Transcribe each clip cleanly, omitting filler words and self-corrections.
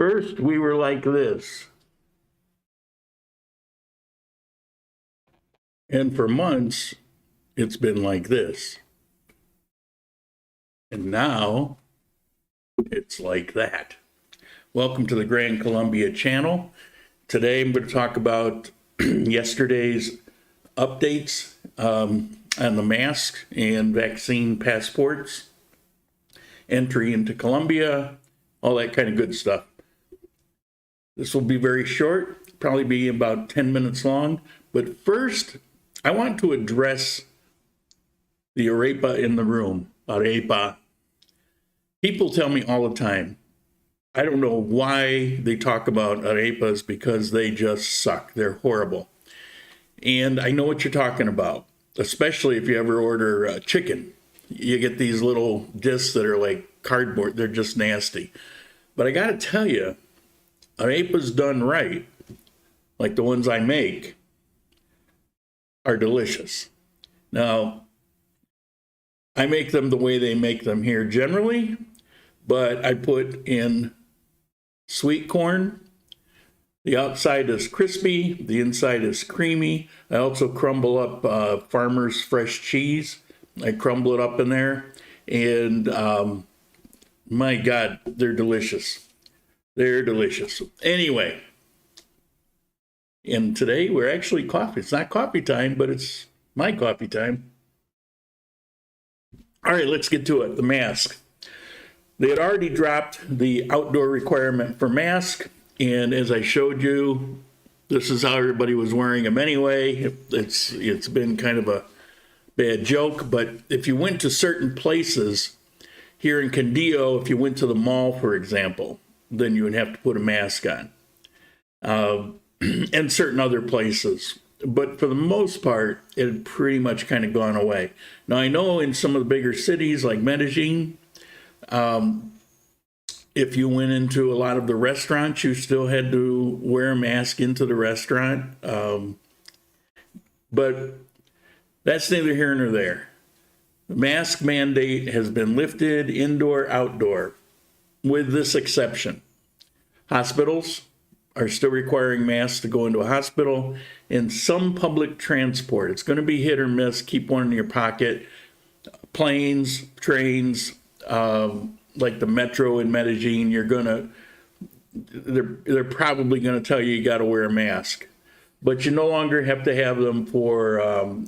First, we were like this. And for months, it's been like this. And now, it's like that. Welcome to the Grand Columbia channel. Today, I'm going to talk about yesterday's updates on the mask and vaccine passports, entry into Colombia, all that kind of good stuff. This will be very short, probably be about 10 minutes long. But first, I want to address the arepa in the room, arepa. People tell me all the time, I don't know why they talk about arepas because they just suck. They're horrible. And I know what you're talking about, especially if you ever order chicken. You get these little discs that are like cardboard. They're just nasty. But I got to tell you, arepas done right, like the ones I make, are delicious. Now, I make them the way they make them here generally, but I put in sweet corn. The outside is crispy, the inside is creamy. I also crumble up Farmer's fresh cheese. I crumble it up in there, and my God, they're delicious. They're delicious. Anyway, and today we're actually coffee. It's not coffee time, but it's my coffee time. All right, let's get to it. The mask. They had already dropped the outdoor requirement for mask, and as I showed you, this is how everybody was wearing them anyway. It's been kind of a bad joke, but if you went to certain places here in Condillo, if you went to the mall, for example, then you would have to put a mask on, and certain other places. But for the most part, it had pretty much kind of gone away. Now, I know in some of the bigger cities like Medellin, if you went into a lot of the restaurants, you still had to wear a mask into the restaurant. But that's neither here nor there. The mask mandate has been lifted indoor, outdoor, with this exception. Hospitals are still requiring masks to go into a hospital. In some public transport, it's going to be hit or miss. Keep one in your pocket. Planes, trains, like the metro in Medellin, they're probably going to tell you got to wear a mask. But you no longer have to have them for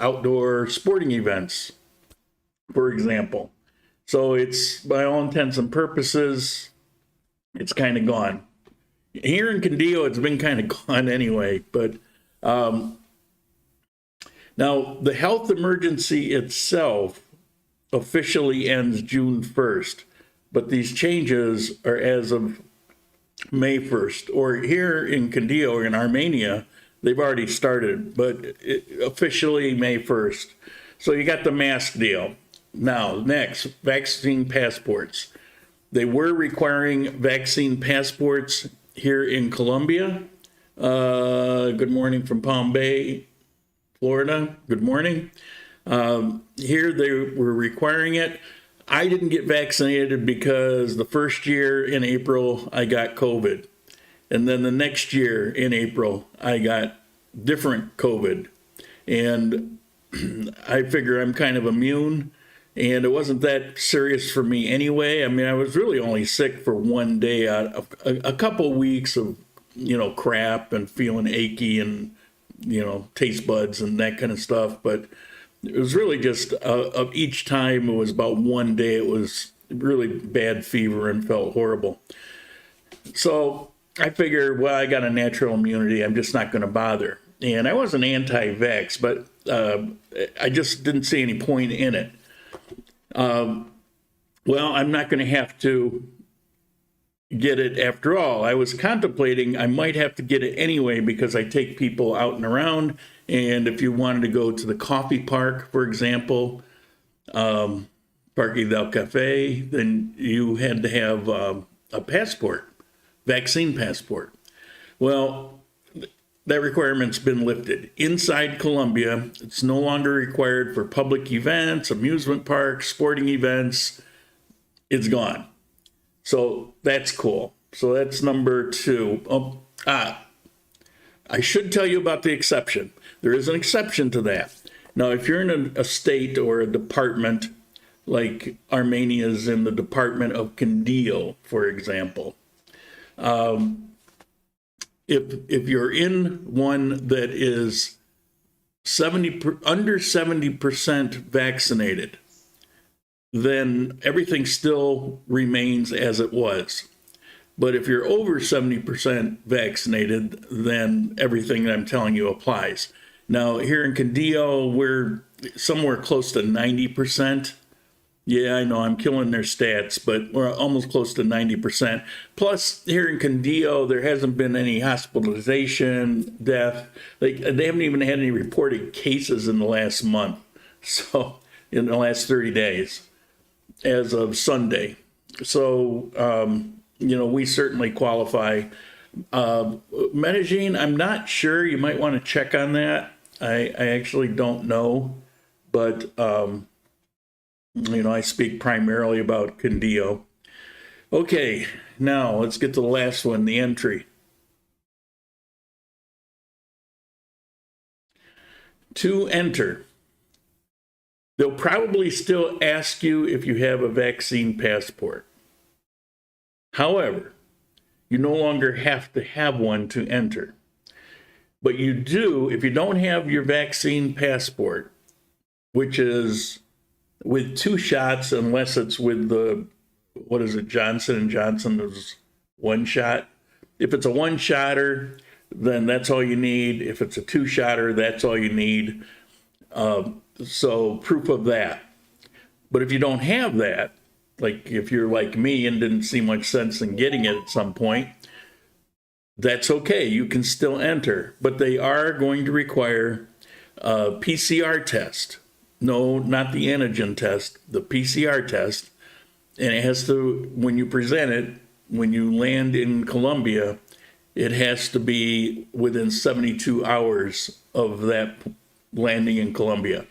outdoor sporting events, for example. So it's, by all intents and purposes, it's kind of gone. Here in Condillo, it's been kind of gone anyway. But now, the health emergency itself officially ends June 1st. But these changes are as of May 1st. Or here in Condillo, or in Armenia, they've already started, but officially May 1st. So you got the mask deal. Now, next, vaccine passports. They were requiring vaccine passports here in Colombia. Good morning from Palm Bay, Florida. Good morning. Here they were requiring it. I didn't get vaccinated because the first year in April, I got COVID. And then the next year in April, I got different COVID. And I figure I'm kind of immune. And it wasn't that serious for me anyway. I mean, I was really only sick for one day out of a couple weeks of, crap and feeling achy and, taste buds and that kind of stuff. But it was really just of each time, it was about one day, it was really bad fever and felt horrible. So I figured, well, I got a natural immunity. I'm just not going to bother. And I wasn't anti-vax, but I just didn't see any point in it. Well, I'm not going to have to get it after all. I was contemplating I might have to get it anyway because I take people out and around. And if you wanted to go to the coffee park, for example, Parque del Cafe, then you had to have a passport, vaccine passport. Well, that requirement's been lifted. Inside Colombia, it's no longer required for public events, amusement parks, sporting events. It's gone. So that's cool. So that's number 2. I should tell you about the exception. There is an exception to that. Now, if you're in a state or a department, like Armenia is in the Department of Kandil, for example, if you're in one that is under 70% vaccinated, then everything still remains as it was. But if you're over 70% vaccinated, then everything that I'm telling you applies. Now, here in Candillo, we're somewhere close to 90%. Yeah, I know I'm killing their stats, but we're almost close to 90%. Plus, here in Candillo, there hasn't been any hospitalization, death. Like, they haven't even had any reported cases in the last month. So, in the last 30 days, as of Sunday. So, we certainly qualify. Medellin, I'm not sure. You might want to check on that. I actually don't know, but I speak primarily about Candillo. Okay, now let's get to the last one, the entry. To enter, they'll probably still ask you if you have a vaccine passport. However, you no longer have to have one to enter. But you do, if you don't have your vaccine passport, which is with 2 shots, unless it's with the, Johnson & Johnson is 1 shot. If it's a 1-shotter, then that's all you need. If it's a 2-shotter, that's all you need. So proof of that. But if you don't have that, like if you're like me and didn't see much sense in getting it at some point, that's okay. You can still enter, but they are going to require a PCR test. No, not the antigen test, the PCR test. And it has to, when you present it, when you land in Colombia, it has to be within 72 hours of that landing in Colombia.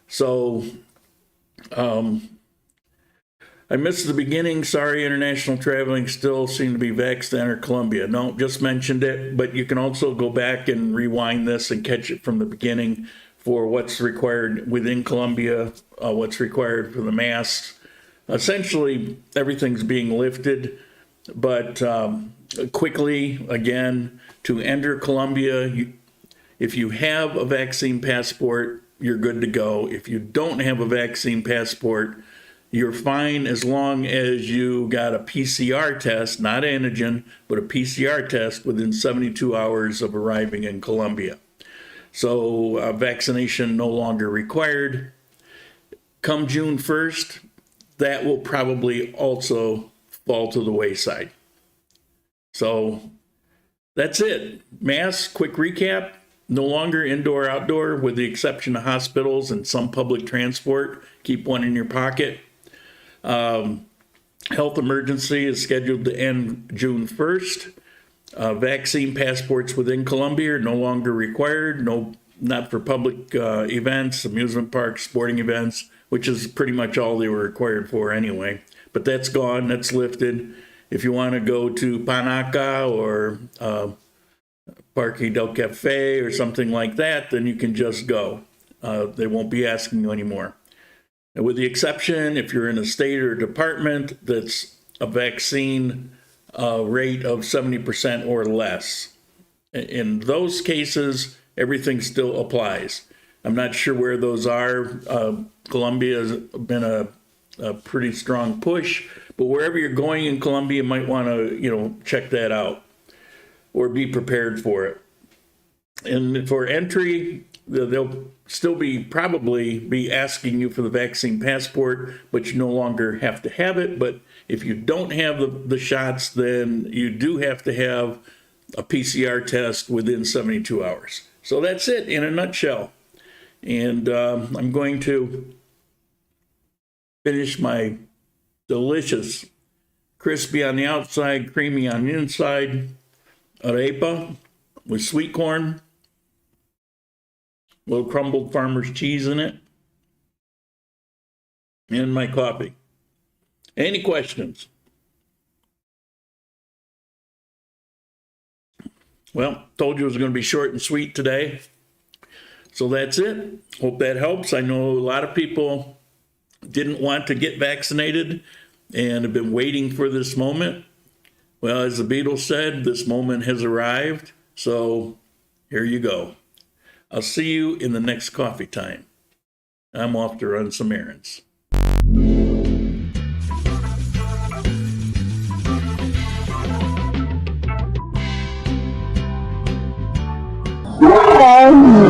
So, I missed the beginning. Sorry, international traveling still seem to be vaxxed to enter Colombia. No, just mentioned it, but you can also go back and rewind this and catch it from the beginning for what's required within Colombia, what's required for the masks. Essentially, everything's being lifted, but quickly, again, to enter Colombia, if you have a vaccine passport, you're good to go. If you don't have a vaccine passport, you're fine as long as you got a PCR test, not antigen, but a PCR test within 72 hours of arriving in Colombia. So vaccination no longer required. Come June 1st, that will probably also fall to the wayside. So that's it. Masks, quick recap, no longer indoor, outdoor, with the exception of hospitals and some public transport. Keep one in your pocket. Health emergency is scheduled to end June 1st. Vaccine passports within Colombia are no longer required. No, not for public events, amusement parks, sporting events, which is pretty much all they were required for anyway. But that's gone, that's lifted. If you want to go to Panaca or Parque del Cafe or something like that, then you can just go. They won't be asking you anymore. And with the exception, if you're in a state or department that's a vaccine rate of 70% or less. In those cases, everything still applies. I'm not sure where those are. Colombia has been a pretty strong push, but wherever you're going in Colombia, you might want to, check that out or be prepared for it. And for entry, they'll still probably be asking you for the vaccine passport, but you no longer have to have it. But if you don't have the shots, then you do have to have a PCR test within 72 hours. So that's it in a nutshell. And I'm going to finish my delicious, crispy on the outside, creamy on the inside, arepa with sweet corn, a little crumbled farmer's cheese in it, and my coffee. Any questions? Well, told you it was going to be short and sweet today. So that's it. Hope that helps. I know a lot of people didn't want to get vaccinated and have been waiting for this moment. Well, as the Beatles said, this moment has arrived. So here you go. I'll see you in the next coffee time. I'm off to run some errands. Wow.